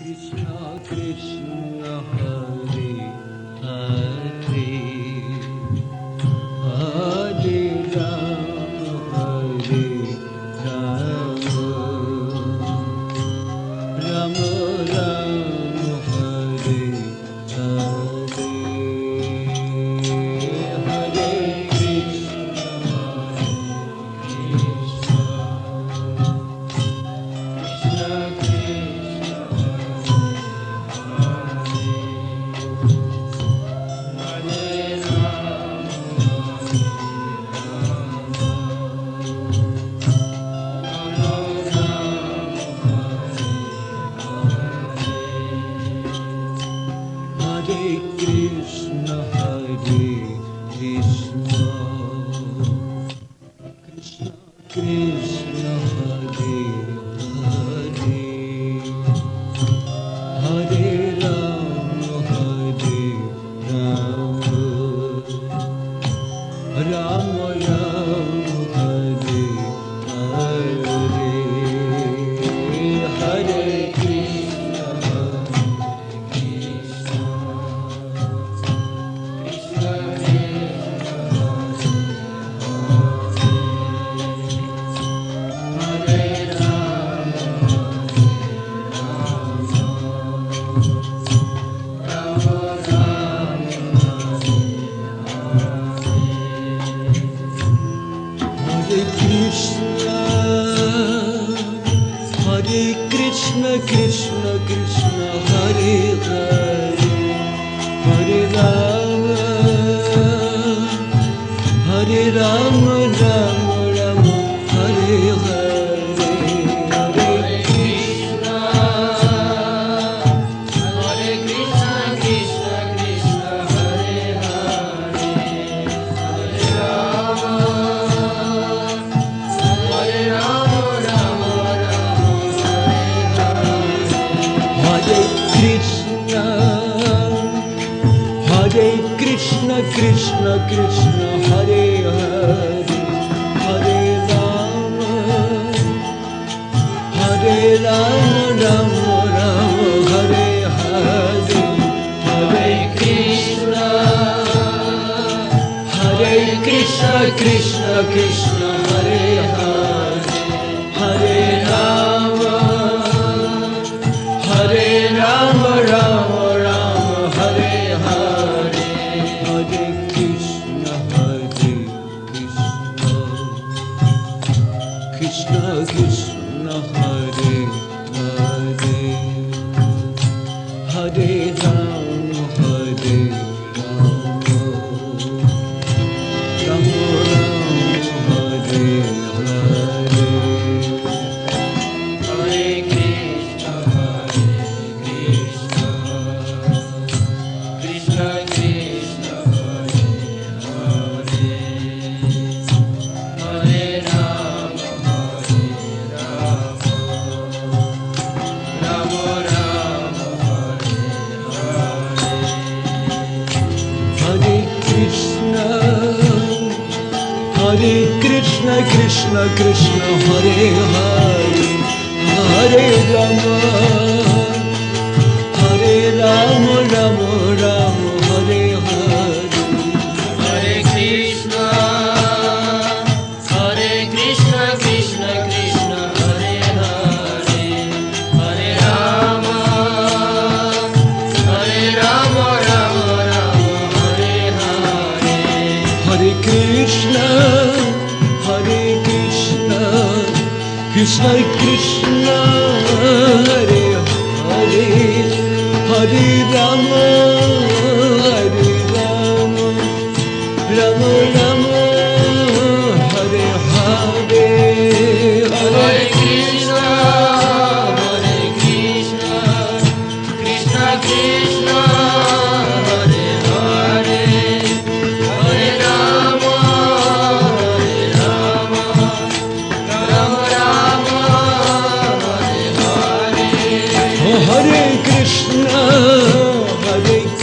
Hare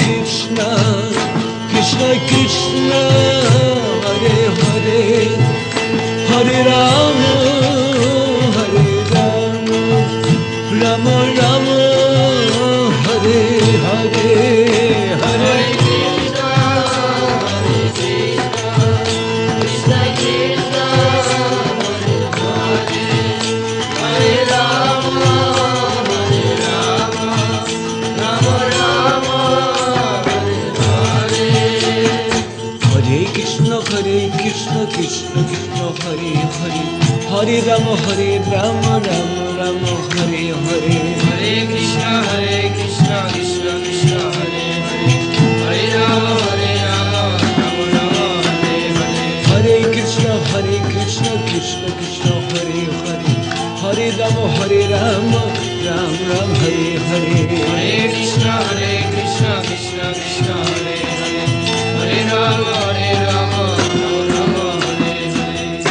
Krishna Rama Ram Ram Hare Hare. Hare Krishna Krishna Krishna Hare Hare. Hare Rama Rama Rama Hare Hare. Hare Krishna Krishna Krishna Hare Hare. Hare Rama Ram Ram Hare Hare. Hare Krishna Krishna Krishna Hare Hare. Hare Rama Rama Rama Hare Hare.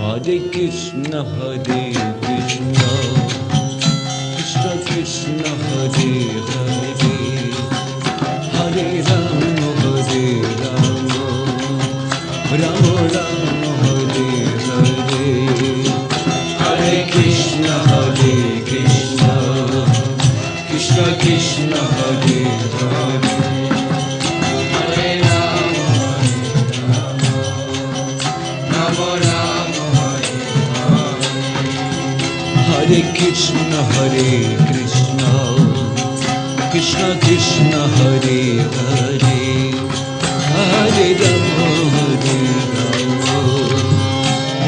Hare Krishna Krishna Krishna Hare Hare. Hare Rama Rama Rama Hare Hare. Hare Krishna Krishna Krishna Hare Hare. Hare Rama Rama Rama Hare Hare. Hare Krishna Krishna Krishna Hare Hare. Hare Rama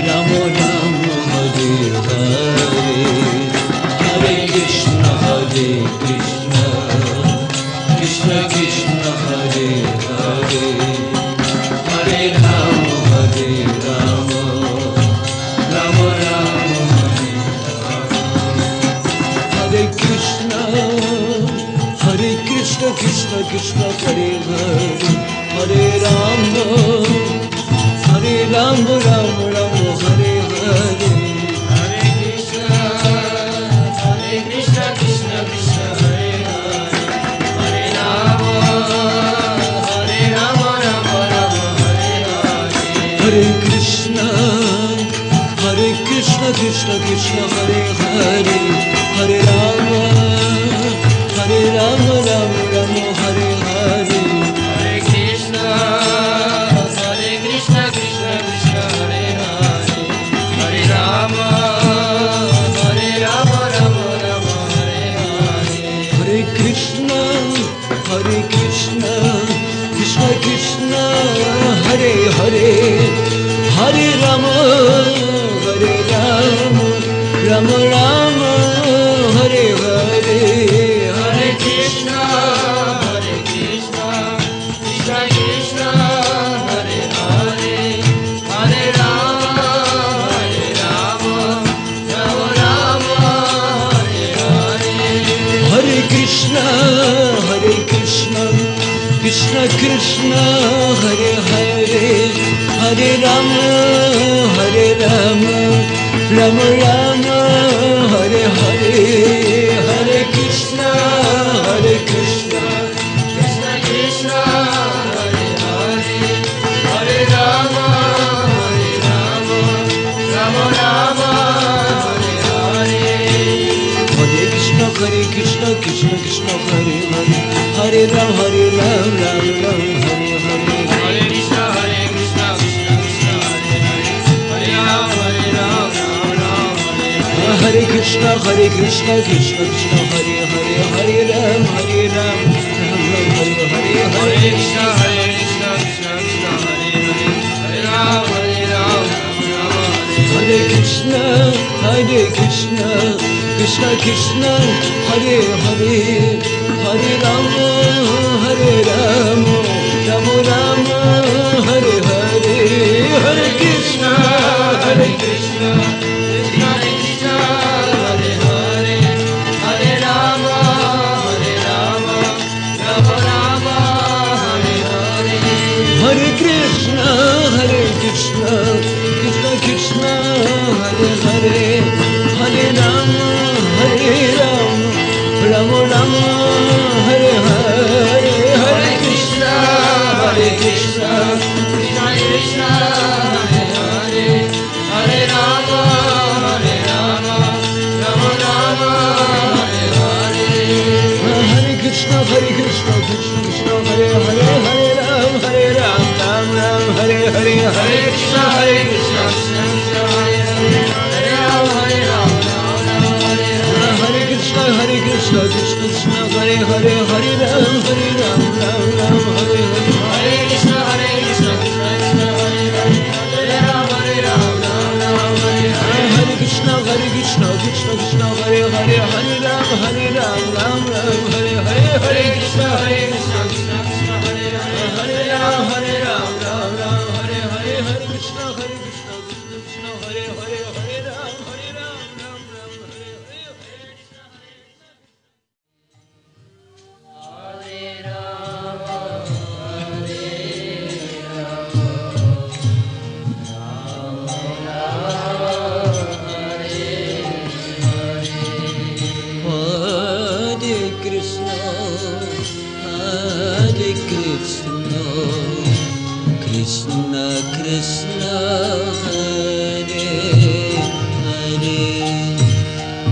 Rama Rama Hare Hare. Hare Krishna Krishna Krishna Hare Hare. Hare Rama Rama Rama Hare Hare. Hare Krishna Krishna Hare Hare. Hare Rama Rama Rama Hare Hare. Hare Krishna Krishna Krishna Hare Hare. Hare Rama Rama Rama Hare Hare. Hare Krishna Krishna Hare Hare. Hare Rama Rama Rama Hare Hare. Hare Krishna Krishna Krishna Hare Hare. Hare Rama Rama Rama Hare Hare. Hare Krishna Krishna Hare Hare. Hare Rama Rama Rama Hare Hare. Hare Krishna Krishna Krishna Hare Hare. Hare Rama Rama Rama Hare Hare. Hare Krishna Krishna Hare Hare. Hare Rama Rama Rama Hare Hare. Hare Krishna Krishna Krishna Hare Hare. Hare Rama Rama Rama Hare Hare. Hare Krishna Krishna Hare Hare. Hare Rama Rama Hare Hare. Hare Krishna Krishna Hare Hare. Hare Rama Rama Hare Hare. Hare Krishna Krishna Hare Hare. Hare Rama Rama Hare Hare. Hare Krishna Krishna Hare Hare. Hare Rama Rama Hare Krishna Krishna Hare Hare. Hare Rama Rama Rama Hare Hare. Hare Krishna Krishna Krishna Hare Hare. Hare Rama Rama Rama Hare Hare. Hare Krishna Krishna Hare Hare. Hare Rama Rama Rama Hare Hare. Hare Krishna Krishna Krishna Hare Hare. Hare Rama Rama Rama Hare Hare. Hare Krishna Krishna Hare Hare. Hare Ram Ram Hare Hare. Hare Krishna Krishna Hare Hare. Hare Rama Rama Hare Hare. Hare Krishna Krishna Hare Hare. Hare Ram Ram Hare Hare. Hare Krishna Krishna Hare Hare. Hare Rama Rama Hare Hare. Krishna Hare Krishna Krishna Krishna Hare Hare Hare Ram Ram Ram Hare Hare Hare Krishna Krishna Krishna Hare Hare Hare Ram Ram Ram Hare Hare Hare Krishna Krishna Krishna Hare Hare Hare Ram Ram Ram Hare Hare Krishna Krishna Hare Hare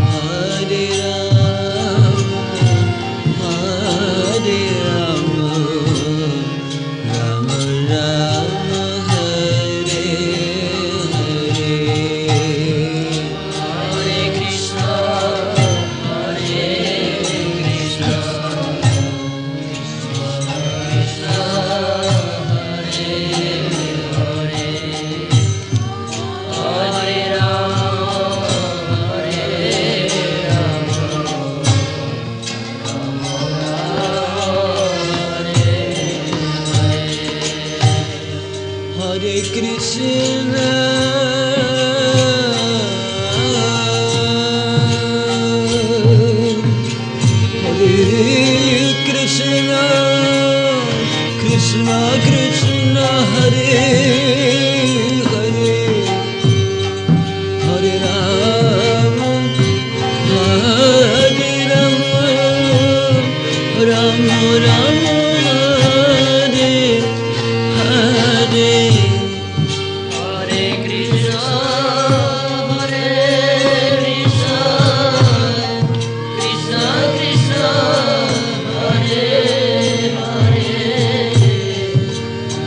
Hare Ram Hare Ram Ram Ram Hare Hare Hare Krishna Hare Krishna Hare Krishna Hare Krishna Krishna Krishna Hare Hare Hare Ram Hare Ram Ram Ram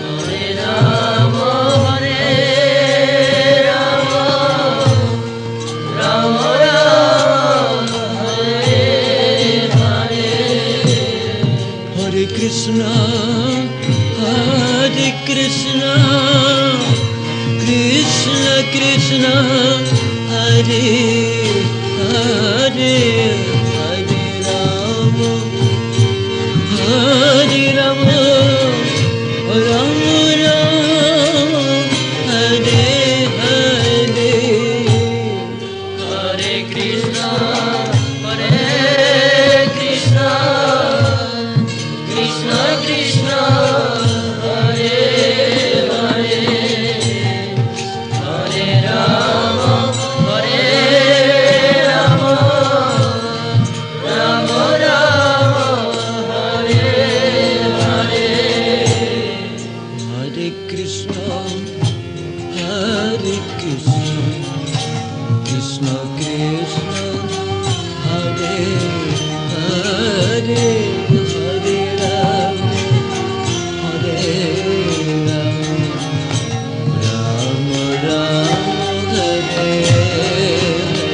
Hare Hare Hare Krishna Hare Krishna Krishna Krishna Hare Hare Hare Ram Hare Ram Ram Ram Hare Hare Hare Krishna Hare Krishna Krishna Krishna Hare Hare Hare Ram Hare Ram Ram Ram Hare Hare Hare Krishna Hare Krishna Krishna Krishna Hare Hare Hare Ram Hare Ram Ram Ram Hare Hare Hare Krishna Hare Krishna Krishna Krishna Hare Hare Hare Ram Hare Ram Ram Ram Hare Hare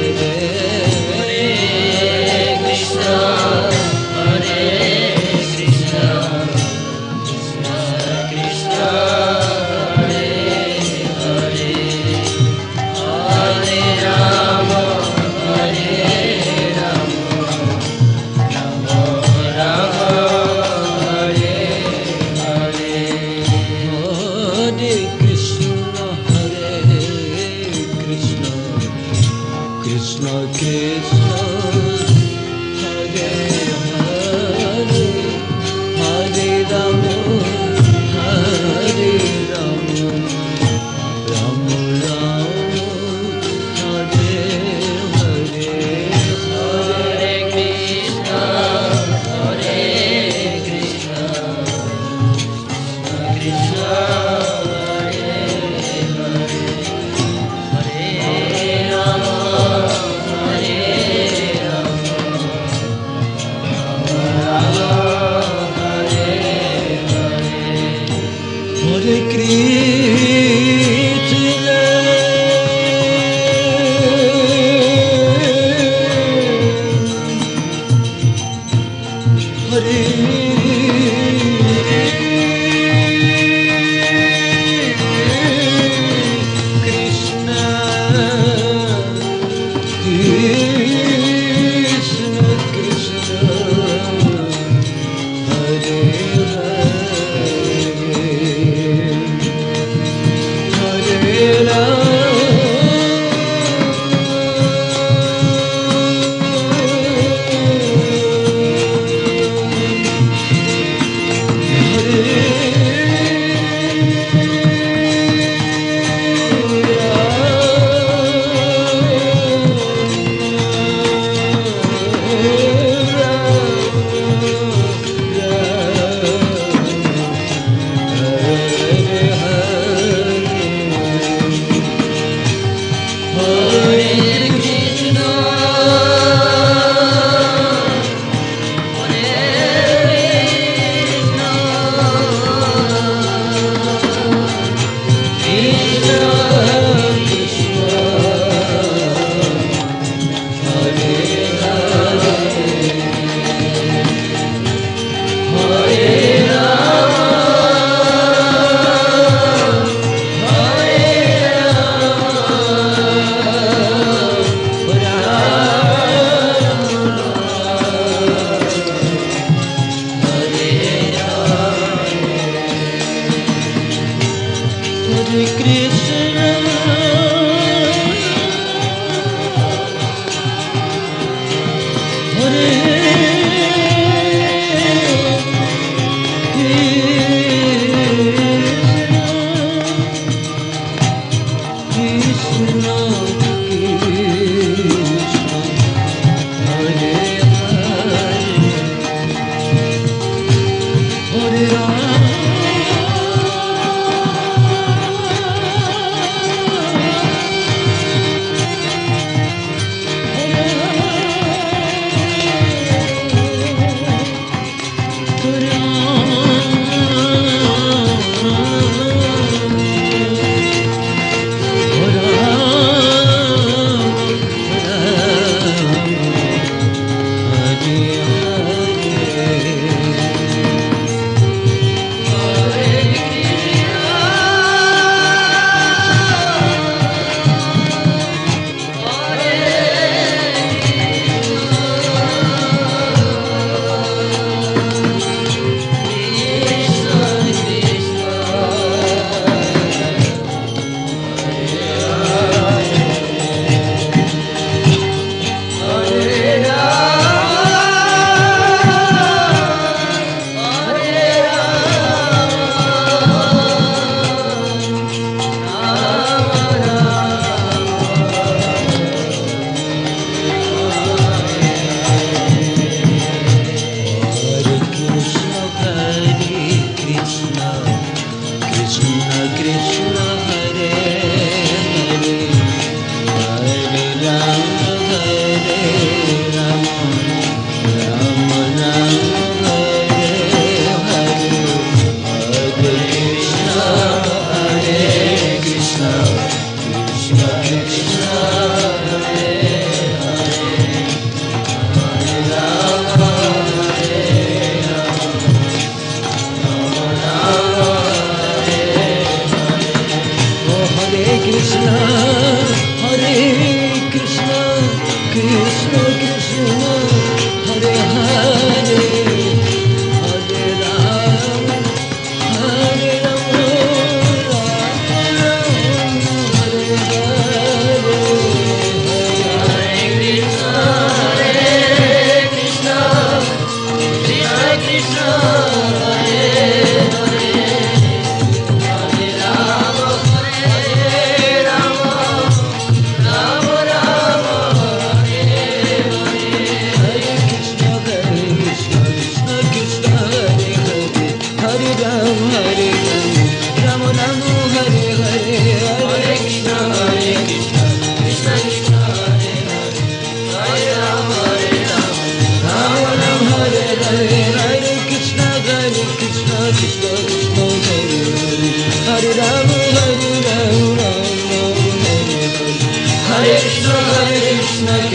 Hare Krishna Hare Krishna Krishna Krishna Hare Hare Hare Ram Hare Ram Ram Ram Hare Hare Hare Krishna Hare Krishna Krishna Krishna Hare Hare Hare Ram Hare Ram Ram Ram Hare Hare Hare Krishna Hare Krishna Krishna Hare Hare Hare Ram Hare Ram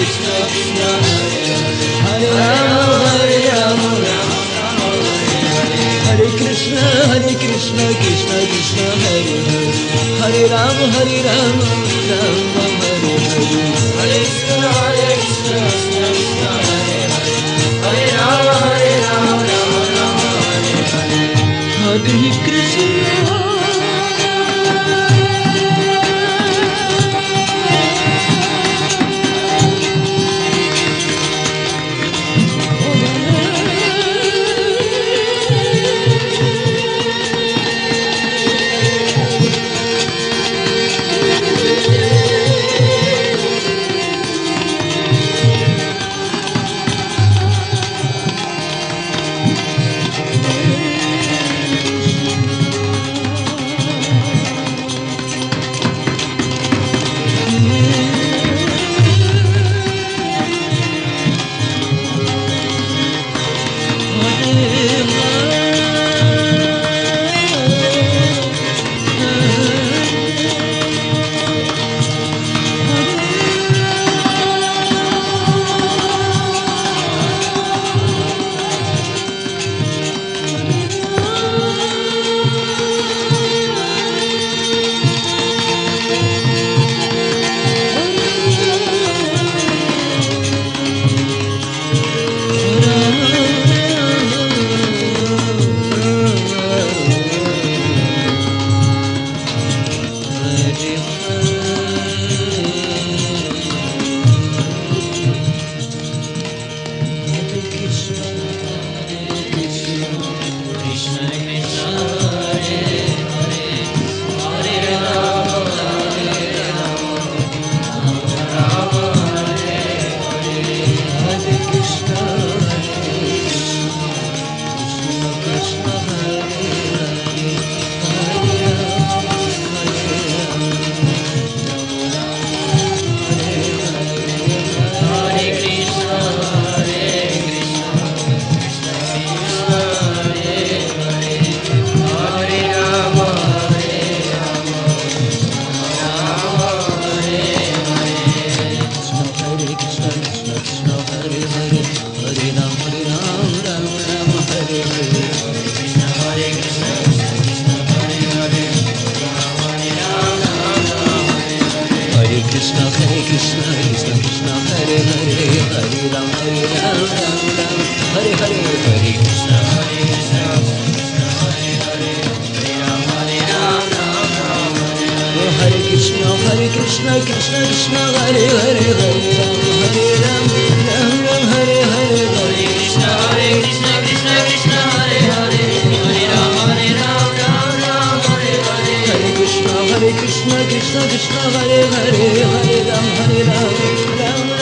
Krishna Krishna Hare Rama Hare Rama Hare Krishna Krishna Krishna Hare Hare Hare Rama Hare Rama Rama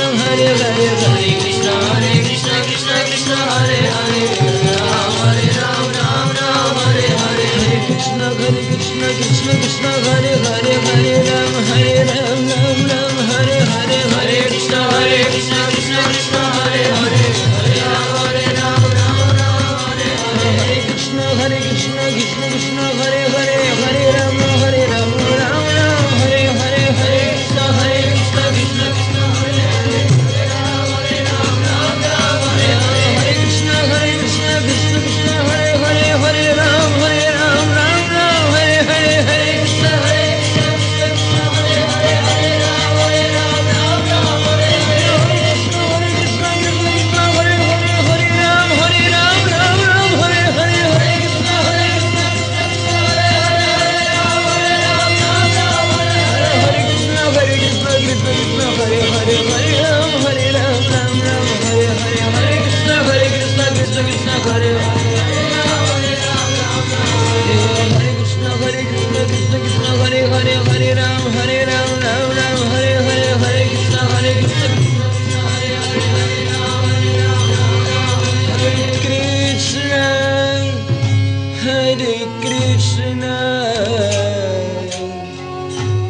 Hare Hare Hare Krishna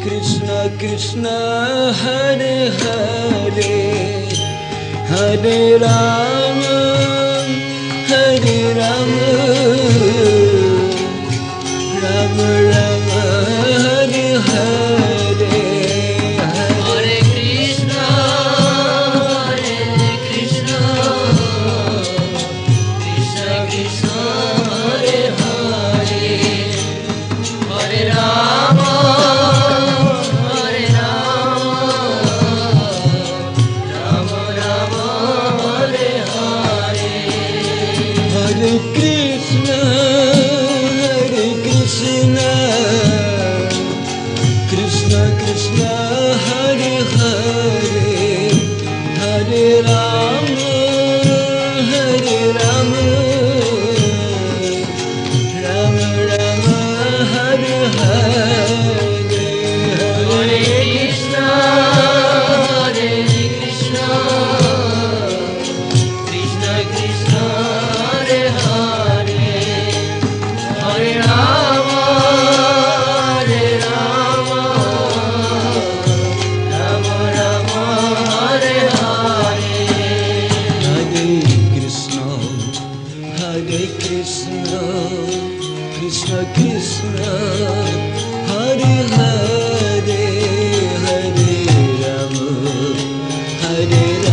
Krishna Krishna Hare Hare Hare Rama Hare Rama Rama Rama Hare Hare Hare Krishna Hare Ram, Hare Ram, Ram Ram, Hare Hare, Hare Krishna, Hare Krishna, Krishna Krishna, Hare Hare, Hare Rama, Hare Rama, Rama Rama, Hare Hare. Hare Krishna, Krishna Krishna, Hare Hare, Hare Rama, Hare Rama.